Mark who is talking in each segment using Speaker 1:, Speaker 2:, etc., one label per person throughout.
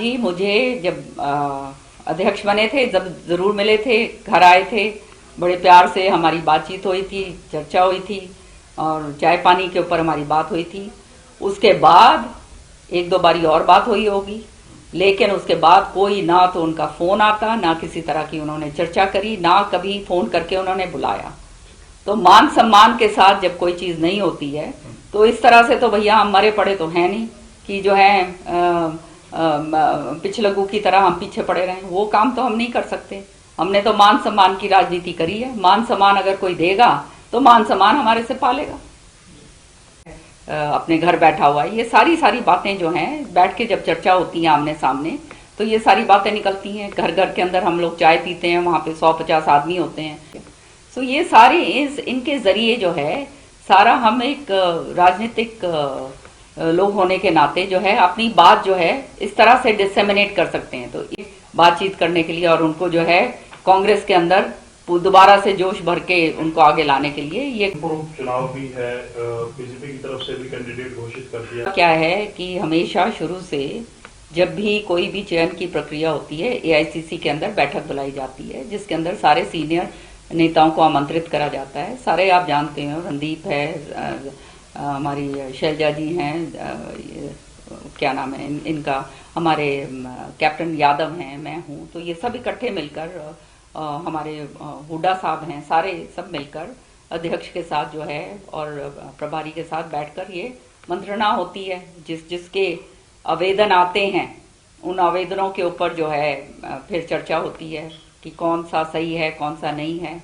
Speaker 1: जी मुझे जब अध्यक्ष बने थे, जब जरूर मिले थे, घर आए थे, बड़े प्यार से हमारी बातचीत हुई थी, चर्चा हुई थी और चाय पानी के ऊपर हमारी बात हुई थी। उसके बाद एक दो बारी और बात हुई होगी, लेकिन उसके बाद कोई ना तो उनका फोन आता, ना किसी तरह की उन्होंने चर्चा करी, ना कभी फोन करके उन्होंने बुलाया। तो मान सम्मान के साथ जब कोई चीज नहीं होती है तो इस तरह से तो भैया हम मरे पड़े तो हैं नहीं कि जो है पिछलग्गू की तरह हम पीछे पड़े रहें। वो काम तो हम नहीं कर सकते। हमने तो मान सम्मान की राजनीति करी है। मान सम्मान अगर कोई देगा तो मान सम्मान हमारे से पालेगा। अपने घर बैठा हुआ है, ये सारी बातें जो हैं बैठ के जब चर्चा होती है आमने सामने तो ये सारी बातें निकलती हैं। घर घर के अंदर हम लोग चाय पीते हैं, वहां पे 150 आदमी होते हैं। तो ये सारे इनके जरिए जो है सारा हम एक राजनीतिक लोग होने के नाते जो है अपनी बात जो है इस तरह से डिसेमिनेट कर सकते हैं। तो ये बातचीत करने के लिए और उनको जो है कांग्रेस के अंदर दोबारा से जोश भर के उनको आगे लाने के लिए ये
Speaker 2: चुनाव भी है, बीजेपी की तरफ से भी कैंडिडेट घोषित कर दिया।
Speaker 1: क्या है कि हमेशा शुरू से जब भी कोई भी चयन की प्रक्रिया होती है एआईसीसी के अंदर बैठक बुलाई जाती है जिसके अंदर सारे सीनियर नेताओं को आमंत्रित करा जाता है। सारे आप जानते हैं, रणदीप है, हमारी शैलजा जी हैं, क्या नाम है इनका, हमारे कैप्टन यादव हैं, मैं हूं। तो ये सब इकट्ठे मिलकर हमारे हुड्डा साहब हैं, सारे सब मिलकर अध्यक्ष के साथ जो है और प्रभारी के साथ बैठकर ये मंत्रणा होती है। जिसके आवेदन आते हैं उन आवेदनों के ऊपर जो है फिर चर्चा होती है कि कौन सा सही है, कौन सा नहीं है,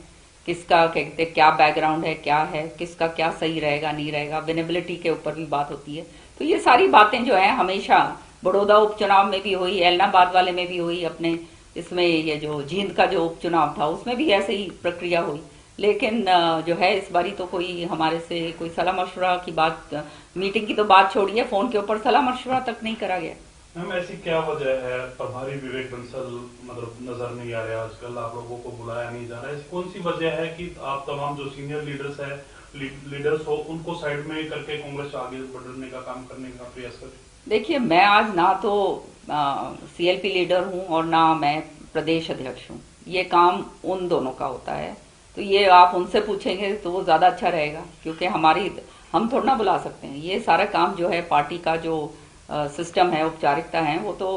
Speaker 1: किसका क्या बैकग्राउंड है, क्या है, किसका क्या सही रहेगा नहीं रहेगा, विनेबिलिटी के ऊपर भी बात होती है। तो ये सारी बातें जो है हमेशा बड़ौदा उपचुनाव में भी हुई, एलनाबाद वाले में भी हुई, अपने इसमें ये जो जींद का जो उपचुनाव था उसमें भी ऐसे ही प्रक्रिया हुई। लेकिन जो है इस बारी तो कोई हमारे से कोई सलाह मशवरा की बात, मीटिंग की तो बात छोड़िए, फोन के ऊपर सलाह मशवरा तक नहीं करा गया।
Speaker 2: मैम ऐसी क्या वजह है? प्रभारी विवेक बंसल मतलब नजर नहीं आ रहे आजकल, आप लोगों को बुलाया नहीं जा रहा है, कौन सी वजह है कि आप तमाम जो सीनियर लीडर्स हो उनको साइड में करके कांग्रेस आगे बढ़ने का काम करने का प्रयास करें?
Speaker 1: देखिए, मैं आज ना तो सीएलपी लीडर हूं और ना मैं प्रदेश अध्यक्ष हूं। ये काम उन दोनों का होता है, तो ये आप उनसे पूछेंगे तो वो ज्यादा अच्छा रहेगा, क्योंकि हम थोड़ा ना बुला सकते हैं। ये सारा काम जो है पार्टी का जो सिस्टम है, औपचारिकता है, वो तो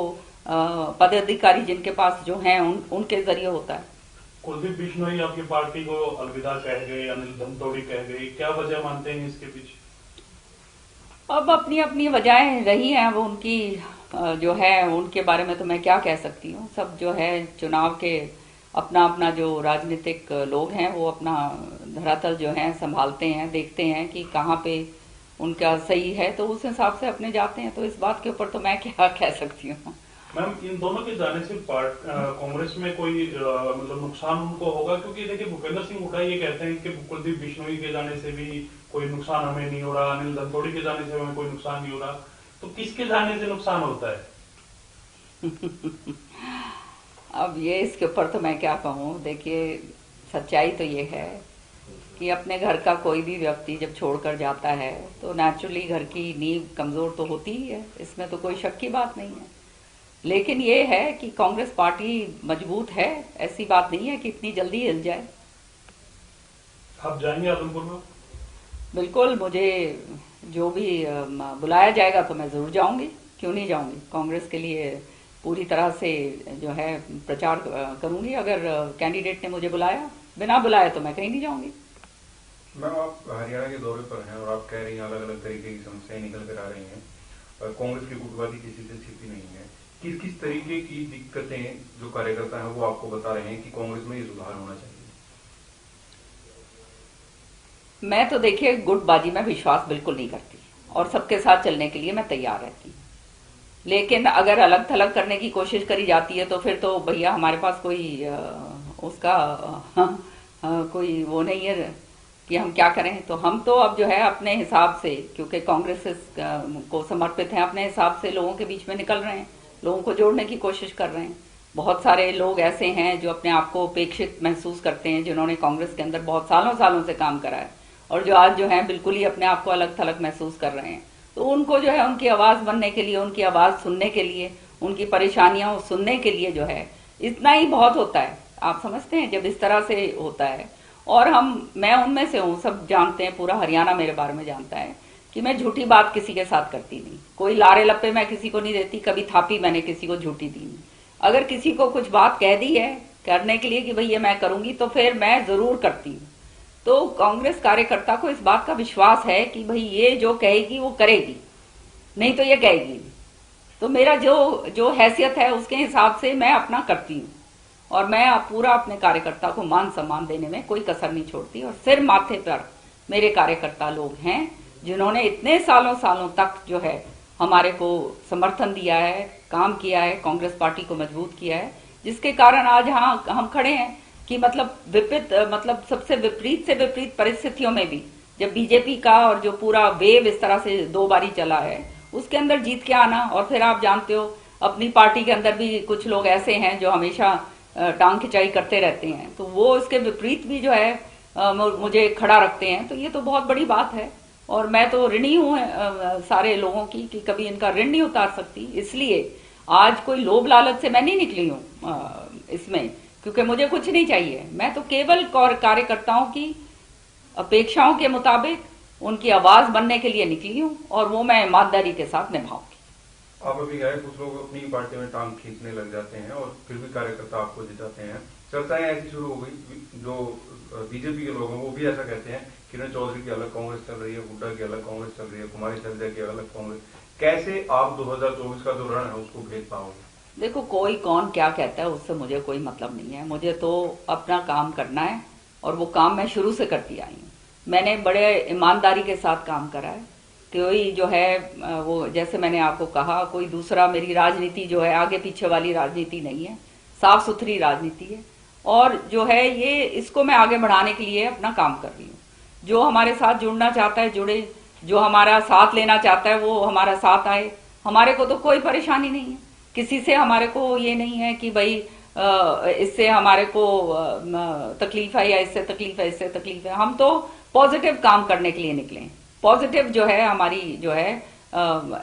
Speaker 1: पदाधिकारी जिनके पास जो हैं उनके जरिए होता है।
Speaker 2: कुलदीप बिश्नोई आपकी पार्टी को अलविदा कह गए, अनिल धमतोड़ी कह गए, क्या वजह मानते हैं इसके पीछे?
Speaker 1: अब अपनी अपनी वजहें रही हैं, वो उनकी जो है उनके बारे में तो मैं क्या कह सकती हूँ। सब जो है चुनाव के अपना अपना जो राजनीतिक लोग हैं वो अपना धरातल जो है संभालते हैं, देखते हैं कि कहाँ पे उनका सही है, तो उस हिसाब से अपने जाते हैं। तो इस बात के ऊपर तो मैं क्या कह सकती हूँ।
Speaker 2: मैम इन दोनों के जाने से कांग्रेस में कोई मतलब नुकसान उनको होगा? क्योंकि देखिए भूपेंद्र सिंह हुड्डा ये कहते हैं कि कुलदीप बिश्नोई के जाने से भी कोई नुकसान हमें नहीं हो रहा, अनिल धमतोड़ी के जाने से हमें कोई नुकसान नहीं हो रहा, तो किसके जाने से नुकसान होता है?
Speaker 1: अब ये इसके ऊपर तो मैं क्या कहूँ। देखिए, सच्चाई तो ये है कि अपने घर का कोई भी व्यक्ति जब छोड़कर जाता है तो नेचुरली घर की नींव कमजोर तो होती ही है, इसमें तो कोई शक की बात नहीं है। लेकिन ये है कि कांग्रेस पार्टी मजबूत है, ऐसी बात नहीं है कि इतनी जल्दी हिल जाए।
Speaker 2: आप जाएंगे आदमपुर में?
Speaker 1: बिल्कुल, मुझे जो भी बुलाया जाएगा तो मैं जरूर जाऊंगी, क्यों नहीं जाऊंगी। कांग्रेस के लिए पूरी तरह से जो है प्रचार करूंगी। अगर कैंडिडेट ने मुझे बुलाया, बिना बुलाया तो मैं कहीं नहीं जाऊंगी।
Speaker 3: मैम आप हरियाणा के दौरे पर हैं और आप कह रही हैं अलग अलग तरीके की समस्याएं निकल कर आ रही हैं, कांग्रेस की गुटबाजी किसी से छिपी नहीं है। किस किस तरीके की दिक्कतें जो कार्यकर्ता हैं वो आपको बता रहे हैं कि कांग्रेस में ये सुधार होना चाहिए?
Speaker 1: मैं तो देखिए गुटबाजी में विश्वास बिल्कुल नहीं करती और सबके साथ चलने के लिए मैं तैयार रहती हूँ। लेकिन अगर अलग थलग करने की कोशिश करी जाती है तो फिर तो भैया हमारे पास कोई उसका कोई वो नहीं है कि हम क्या करें। तो हम तो अब जो है अपने हिसाब से, क्योंकि कांग्रेस को समर्पित हैं, अपने हिसाब से लोगों के बीच में निकल रहे हैं, लोगों को जोड़ने की कोशिश कर रहे हैं। बहुत सारे लोग ऐसे हैं जो अपने आप को उपेक्षित महसूस करते हैं, जिन्होंने कांग्रेस के अंदर बहुत सालों से काम करा है और जो आज जो है बिल्कुल ही अपने आप को अलग थलग महसूस कर रहे हैं। तो उनको जो है उनकी आवाज बनने के लिए, उनकी आवाज सुनने के लिए, उनकी परेशानियां सुनने के लिए जो है इतना ही बहुत होता है। आप समझते हैं जब इस तरह से होता है। और मैं उनमें से हूं, सब जानते हैं, पूरा हरियाणा मेरे बारे में जानता है कि मैं झूठी बात किसी के साथ करती नहीं, कोई लारे लप्पे मैं किसी को नहीं देती, कभी थापी मैंने किसी को झूठी दी नहीं। अगर किसी को कुछ बात कह दी है करने के लिए कि भाई ये मैं करूंगी तो फिर मैं जरूर करती हूँ। तो कांग्रेस कार्यकर्ता को इस बात का विश्वास है कि भाई ये जो कहेगी वो करेगी, नहीं तो ये कहेगी नहीं। तो मेरा जो हैसियत है उसके हिसाब से मैं अपना करती हूँ और मैं पूरा अपने कार्यकर्ता को मान सम्मान देने में कोई कसर नहीं छोड़ती। और सिर माथे पर मेरे कार्यकर्ता लोग हैं जिन्होंने इतने सालों तक जो है हमारे को समर्थन दिया है, काम किया है, कांग्रेस पार्टी को मजबूत किया है, जिसके कारण आज हाँ हम खड़े हैं कि मतलब सबसे विपरीत से विपरीत परिस्थितियों में भी जब बीजेपी का और जो पूरा वेव इस तरह से 2 बारी चला है उसके अंदर जीत के आना। और फिर आप जानते हो अपनी पार्टी के अंदर भी कुछ लोग ऐसे हैं जो हमेशा टांग खिंचाई करते रहते हैं, तो वो इसके विपरीत भी जो है मुझे खड़ा रखते हैं। तो ये तो बहुत बड़ी बात है और मैं तो ऋणी हूं सारे लोगों की कि कभी इनका ऋण नहीं उतार सकती। इसलिए आज कोई लोभ लालच से मैं नहीं निकली हूं इसमें, क्योंकि मुझे कुछ नहीं चाहिए। मैं तो केवल कार्यकर्ताओं की अपेक्षाओं के मुताबिक उनकी आवाज बनने के लिए निकली हूं और वो मैं ईमानदारी के साथ निभाऊंगी।
Speaker 3: आप अभी गए, कुछ लोग अपनी पार्टी में टांग खींचने लग जाते हैं और फिर भी कार्यकर्ता आपको जिताते हैं। चर्चाएं ऐसी शुरू हो गई, जो बीजेपी के लोग हैं वो भी ऐसा कहते हैं किरण चौधरी की अलग कांग्रेस चल रही है, हुड्डा की अलग कांग्रेस चल रही है, कुमारी शैलजा की अलग कांग्रेस। कैसे आप 2024 का जो रण है उसको भेज पाओगे?
Speaker 1: देखो, कोई कौन क्या कहता है उससे मुझे कोई मतलब नहीं है। मुझे तो अपना काम करना है और वो काम मैं शुरू से करती आई हूँ। मैंने बड़े ईमानदारी के साथ काम करा है। कोई जो है वो जैसे मैंने आपको कहा, कोई दूसरा मेरी राजनीति जो है आगे पीछे वाली राजनीति नहीं है, साफ सुथरी राजनीति है। और जो है ये इसको मैं आगे बढ़ाने के लिए अपना काम कर रही हूँ। जो हमारे साथ जुड़ना चाहता है जुड़े, जो हमारा साथ लेना चाहता है वो हमारा साथ आए। हमारे को तो कोई परेशानी नहीं है, किसी से हमारे को ये नहीं है कि भाई इससे हमारे को तकलीफ है या इससे तकलीफ है, इससे तकलीफ है। हम तो पॉजिटिव काम करने के लिए निकले। पॉजिटिव जो है हमारी जो है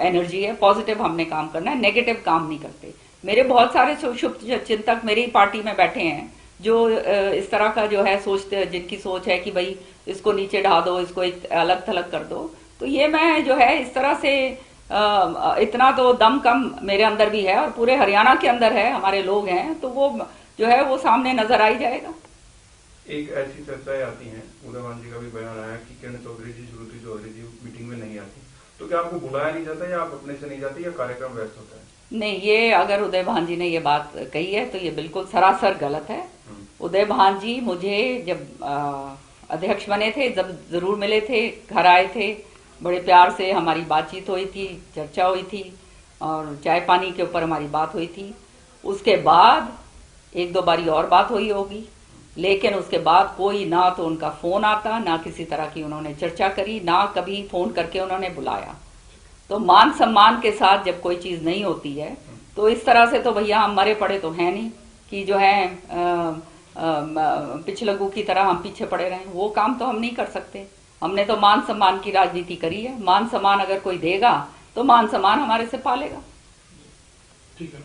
Speaker 1: एनर्जी है, पॉजिटिव हमने काम करना है, नेगेटिव काम नहीं करते। मेरे बहुत सारे शुभ चिंतक मेरी पार्टी में बैठे हैं जो इस तरह का जो है सोचते, जिनकी सोच है कि भाई इसको नीचे ढा दो, इसको अलग थलग कर दो। तो ये मैं जो है इस तरह से इतना तो दम कम मेरे अंदर भी है और पूरे हरियाणा के अंदर है, हमारे लोग हैं, तो वो जो है वो सामने नजर आ ही जाएगा।
Speaker 3: एक ऐसी चर्चाएं आती हैं, उदयभान जी का भी बयान आया कि किरण चौधरी जी, श्रुति चौधरी जी मीटिंग में नहीं आती, तो क्या आपको बुलाया नहीं जाता या आप अपने से नहीं जाती या कार्यक्रम व्यस्त होता है?
Speaker 1: नहीं, ये अगर उदयभान जी ने ये बात कही है तो ये बिल्कुल सरासर गलत है। उदयभान जी मुझे जब अध्यक्ष बने थे, जब जरूर मिले थे, घर आए थे, बड़े प्यार से हमारी बातचीत हुई थी, चर्चा हुई थी और चाय पानी के ऊपर हमारी बात हुई थी। उसके बाद 1-2 बारी और बात हुई होगी, लेकिन उसके बाद कोई ना तो उनका फोन आता, ना किसी तरह की उन्होंने चर्चा करी, ना कभी फोन करके उन्होंने बुलाया। तो मान सम्मान के साथ जब कोई चीज नहीं होती है तो इस तरह से तो भैया हम मरे पड़े तो हैं नहीं कि जो है पिछलगू की तरह हम पीछे पड़े रहें। वो काम तो हम नहीं कर सकते। हमने तो मान सम्मान की राजनीति करी है। मान सम्मान अगर कोई देगा तो मान सम्मान हमारे से पालेगा।
Speaker 2: ठीक है।